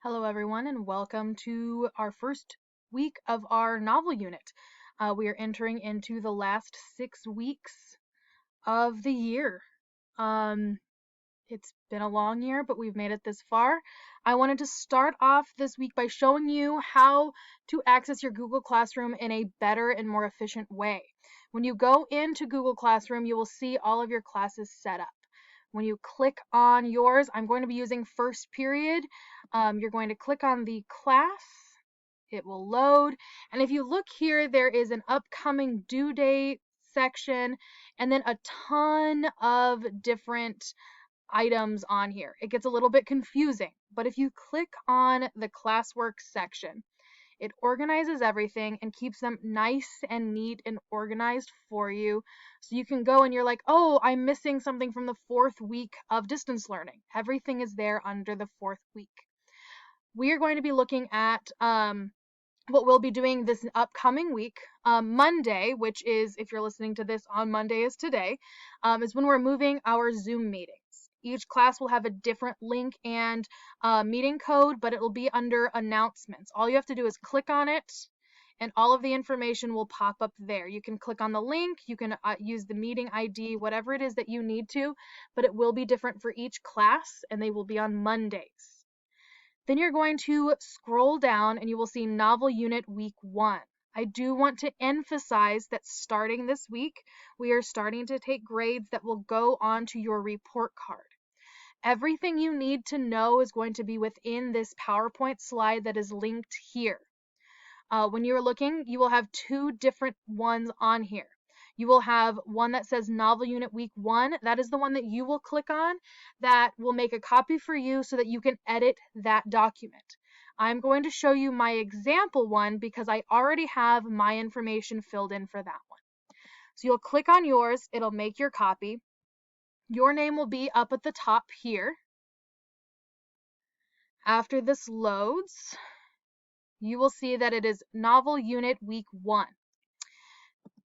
Hello, everyone, and welcome to our first week of our novel unit. We are entering into the last 6 weeks of the year. Um, it's been a long year, but we've made it this far. I wanted to start off this week by showing you how to access your Google Classroom in a better and more efficient way. When you go into Google Classroom, you will see all of your classes set up. When you click on yours, I'm going to be using first period. You're going to click on the class. It will load. And if you look here, there is an upcoming due date section and then a ton of different items on here. It gets a little bit confusing, but if you click on the classwork section, it organizes everything and keeps them nice and neat and organized for you. So you can go and you're like, oh, I'm missing something from the 4th week of distance learning. Everything is there under the 4th week. We are going to be looking at what we'll be doing this upcoming week. Monday, which is, if you're listening to this on Monday is today, is when we're moving our Zoom meetings. Each class will have a different link and meeting code, but it will be under announcements. All you have to do is click on it, and all of the information will pop up there. You can click on the link, you can use the meeting ID, whatever it is that you need to, but it will be different for each class, and they will be on Mondays. Then you're going to scroll down and you will see Novel Unit Week 1. I do want to emphasize that starting this week, we are starting to take grades that will go onto your report card. Everything you need to know is going to be within this PowerPoint slide that is linked here. When you're looking, you will have two different ones on here. You will have one that says Novel Unit Week 1. That is the one that you will click on that will make a copy for you so that you can edit that document. I'm going to show you my example one because I already have my information filled in for that one. So you'll click on yours, it'll make your copy. Your name will be up at the top here. After this loads, you will see that it is Novel Unit Week 1.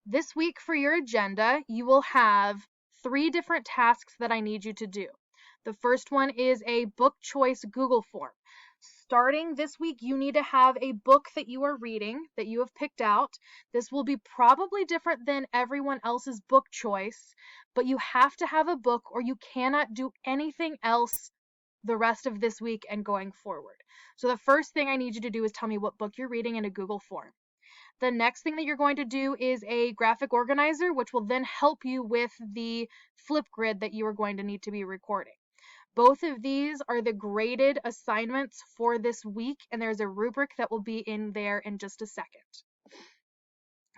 This week for your agenda, you will have 3 different tasks that I need you to do. The first one is a book choice Google form. Starting this week, you need to have a book that you are reading that you have picked out. This will be probably different than everyone else's book choice, but you have to have a book or you cannot do anything else the rest of this week and going forward. So the first thing I need you to do is tell me what book you're reading in a Google form. The next thing that you're going to do is a graphic organizer, which will then help you with the Flipgrid that you are going to need to be recording. Both of these are the graded assignments for this week, and there's a rubric that will be in there in just a second.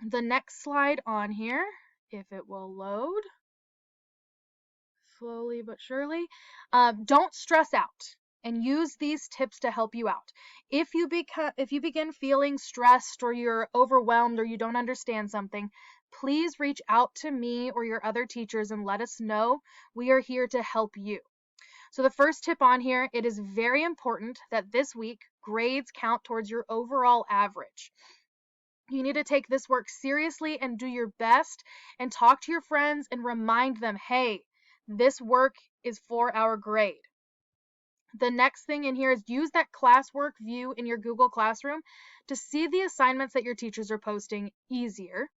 The next slide on here, if it will load, slowly but surely, don't stress out and use these tips to help you out. If you begin feeling stressed or you're overwhelmed or you don't understand something, please reach out to me or your other teachers and let us know. We are here to help you. So the first tip on here, it is very important that this week grades count towards your overall average. You need to take this work seriously and do your best and talk to your friends and remind them, hey, this work is for our grade. The next thing in here is use that classwork view in your Google Classroom to see the assignments that your teachers are posting easier.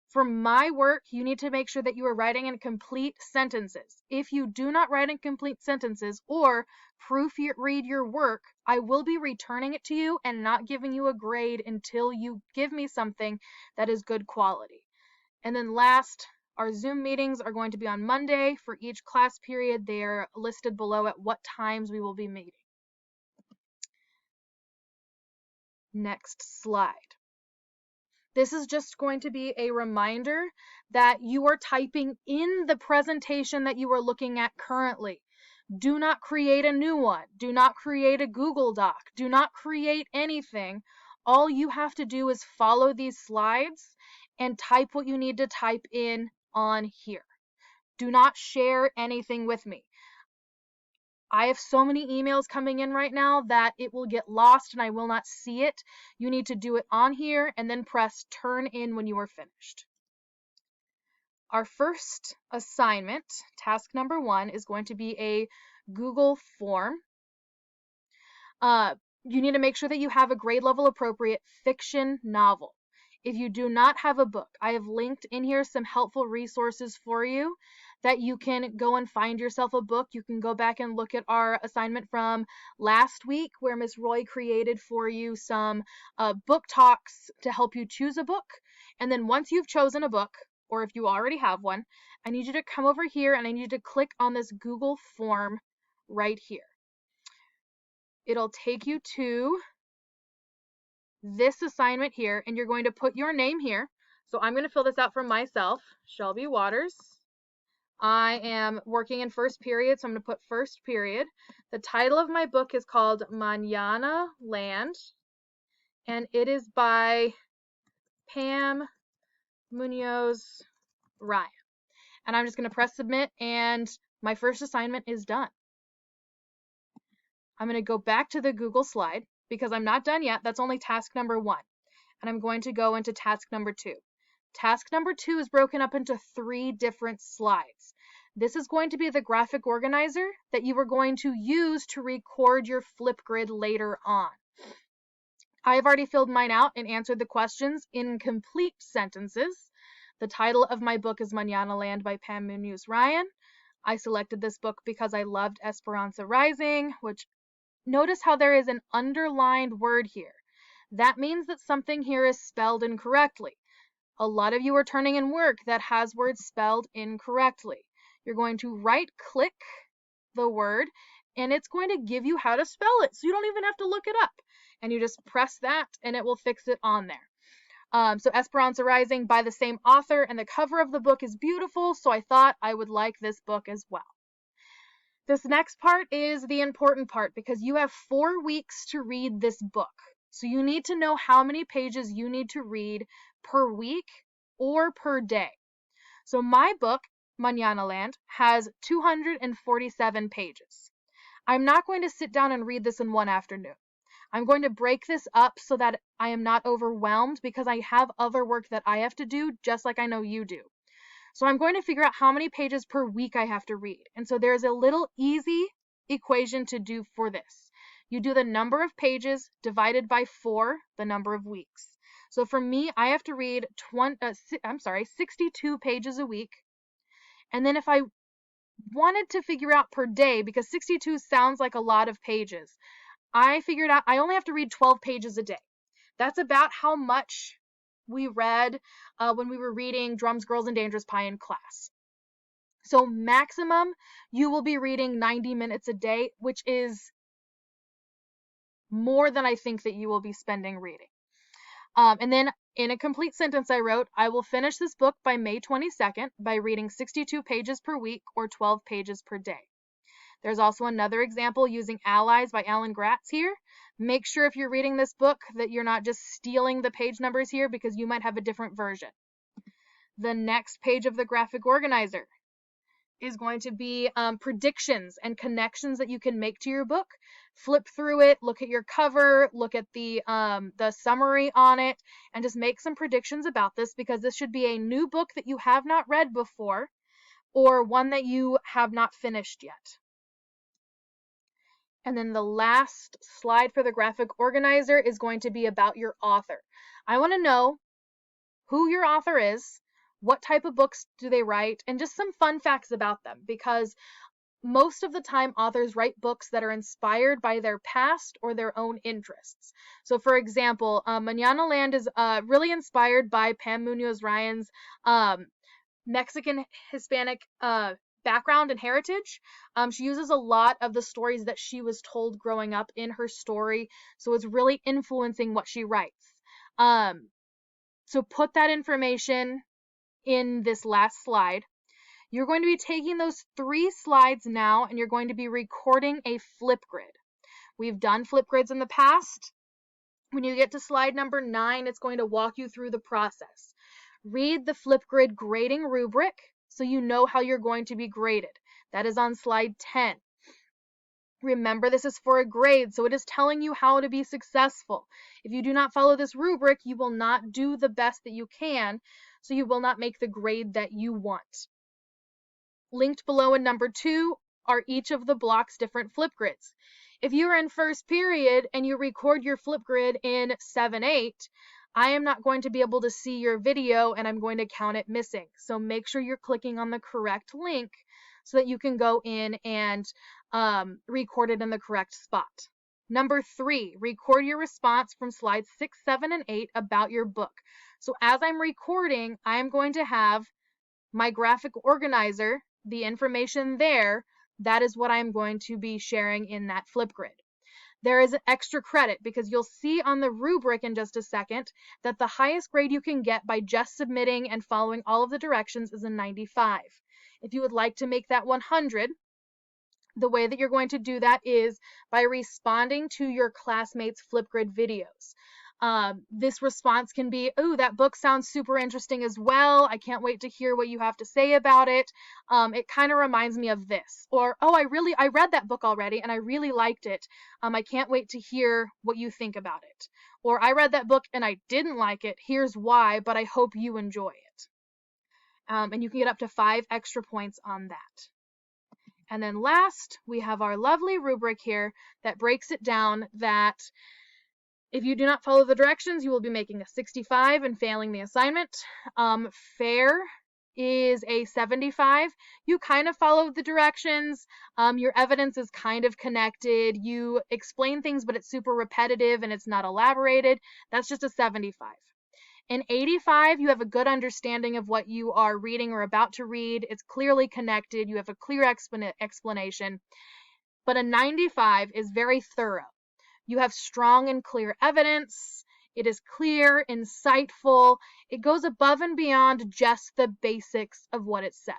For my work, you need to make sure that you are writing in complete sentences. If you do not write in complete sentences or proofread your work, I will be returning it to you and not giving you a grade until you give me something that is good quality. And then last, our Zoom meetings are going to be on Monday for each class period. They are listed below at what times we will be meeting. Next slide. This is just going to be a reminder that you are typing in the presentation that you are looking at currently. Do not create a new one. Do not create a Google Doc. Do not create anything. All you have to do is follow these slides and type what you need to type in on here. Do not share anything with me. I have so many emails coming in right now that it will get lost and I will not see it. You need to do it on here and then press turn in when you are finished. Our first assignment, task number 1, is going to be a Google form. You need to make sure that you have a grade level appropriate fiction novel. If you do not have a book, I have linked in here some helpful resources for you that you can go and find yourself a book. You can go back and look at our assignment from last week where Miss Roy created for you some book talks to help you choose a book. And then once you've chosen a book, or if you already have one, I need you to come over here and I need you to click on this Google form right here. It'll take you to this assignment here, and you're going to put your name here. So I'm going to fill this out for myself, Shelby Waters. I am working in first period, so I'm going to put first period. The title of my book is called Mañana Land, and it is by Pam Munoz Ryan. And I'm just going to press submit, and my first assignment is done. I'm going to go back to the Google slide because I'm not done yet. That's only task number 1. And I'm going to go into task number 2. Task number 2 is broken up into 3 different slides. This is going to be the graphic organizer that you are going to use to record your Flipgrid later on. I have already filled mine out and answered the questions in complete sentences. The title of my book is Mañana Land by Pam Munoz Ryan. I selected this book because I loved Esperanza Rising, which notice how there is an underlined word here. That means that something here is spelled incorrectly. A lot of you are turning in work that has words spelled incorrectly. You're going to right-click the word, and it's going to give you how to spell it, so you don't even have to look it up. And you just press that, and it will fix it on there. So Esperanza Rising by the same author, and the cover of the book is beautiful, so I thought I would like this book as well. This next part is the important part because you have 4 weeks to read this book. So you need to know how many pages you need to read per week or per day. So my book, Mañana Land, has 247 pages. I'm not going to sit down and read this in one afternoon. I'm going to break this up so that I am not overwhelmed because I have other work that I have to do, just like I know you do. So I'm going to figure out how many pages per week I have to read. And so there's a little easy equation to do for this. You do the number of pages divided by 4, the number of weeks. So for me, I have to read 62 pages a week. And then if I wanted to figure out per day, because 62 sounds like a lot of pages, I figured out I only have to read 12 pages a day. That's about how much we read when we were reading Drums, Girls, and Dangerous Pie in class. So maximum, you will be reading 90 minutes a day, which is more than I think that you will be spending reading. And then in a complete sentence I wrote, I will finish this book by May 22nd by reading 62 pages per week or 12 pages per day. There's also another example using Allies by Alan Gratz here. Make sure if you're reading this book that you're not just stealing the page numbers here because you might have a different version. The next page of the graphic organizer is going to be predictions and connections that you can make to your book. Flip through it, look at your cover, look at the summary on it, and just make some predictions about this because this should be a new book that you have not read before or one that you have not finished yet. And then the last slide for the graphic organizer is going to be about your author. I want to know who your author is, what type of books do they write, and just some fun facts about them because most of the time authors write books that are inspired by their past or their own interests. So for example, Mañana Land is really inspired by Pam Munoz Ryan's Mexican Hispanic background and heritage. She uses a lot of the stories that she was told growing up in her story, so it's really influencing what she writes. So put that information in this last slide. You're going to be taking those 3 slides now and you're going to be recording a Flipgrid. We've done Flipgrids in the past. When you get to slide number 9, it's going to walk you through the process. Read the Flipgrid grading rubric so you know how you're going to be graded. That is on slide 10. Remember, this is for a grade, so it is telling you how to be successful. If you do not follow this rubric, you will not do the best that you can, so you will not make the grade that you want. Linked below in number 2 are each of the block's different Flipgrids. If you are in first period and you record your Flipgrid in 7/8, I am not going to be able to see your video and I'm going to count it missing. So make sure you're clicking on the correct link so that you can go in and record it in the correct spot. Number 3, record your response from slides 6, 7, and 8 about your book. So as I'm recording, I'm going to have my graphic organizer, the information there, that is what I'm going to be sharing in that Flipgrid. There is an extra credit because you'll see on the rubric in just a second that the highest grade you can get by just submitting and following all of the directions is a 95. If you would like to make that 100, the way that you're going to do that is by responding to your classmates' Flipgrid videos. This response can be, oh, that book sounds super interesting as well. I can't wait to hear what you have to say about it. It kind of reminds me of this. Or, oh, I read that book already and I really liked it. I can't wait to hear what you think about it. Or, I read that book and I didn't like it. Here's why, but I hope you enjoy it. And you can get up to 5 extra points on that. And then last, we have our lovely rubric here that breaks it down that if you do not follow the directions, you will be making a 65 and failing the assignment. Fair is a 75. You kind of follow the directions. Your evidence is kind of connected. You explain things, but it's super repetitive and it's not elaborated. That's just a 75. In 85, you have a good understanding of what you are reading or about to read. It's clearly connected. You have a clear explanation. But a 95 is very thorough. You have strong and clear evidence. It is clear, insightful. It goes above and beyond just the basics of what it says.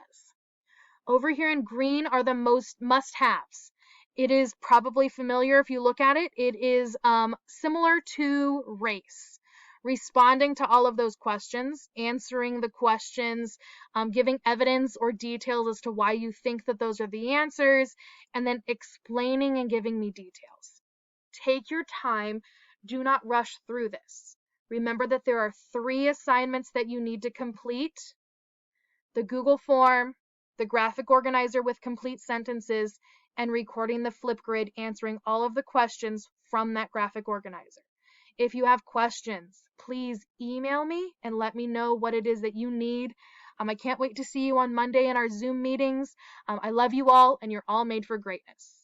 Over here in green are the most must-haves. It is probably familiar if you look at it. It is similar to race. Responding to all of those questions, answering the questions, giving evidence or details as to why you think that those are the answers, and then explaining and giving me details. Take your time. Do not rush through this. Remember that there are 3 assignments that you need to complete: the Google form, the graphic organizer with complete sentences, and recording the Flipgrid answering all of the questions from that graphic organizer. If you have questions, please email me and let me know what it is that you need. I can't wait to see you on Monday in our Zoom meetings. I love you all, and you're all made for greatness.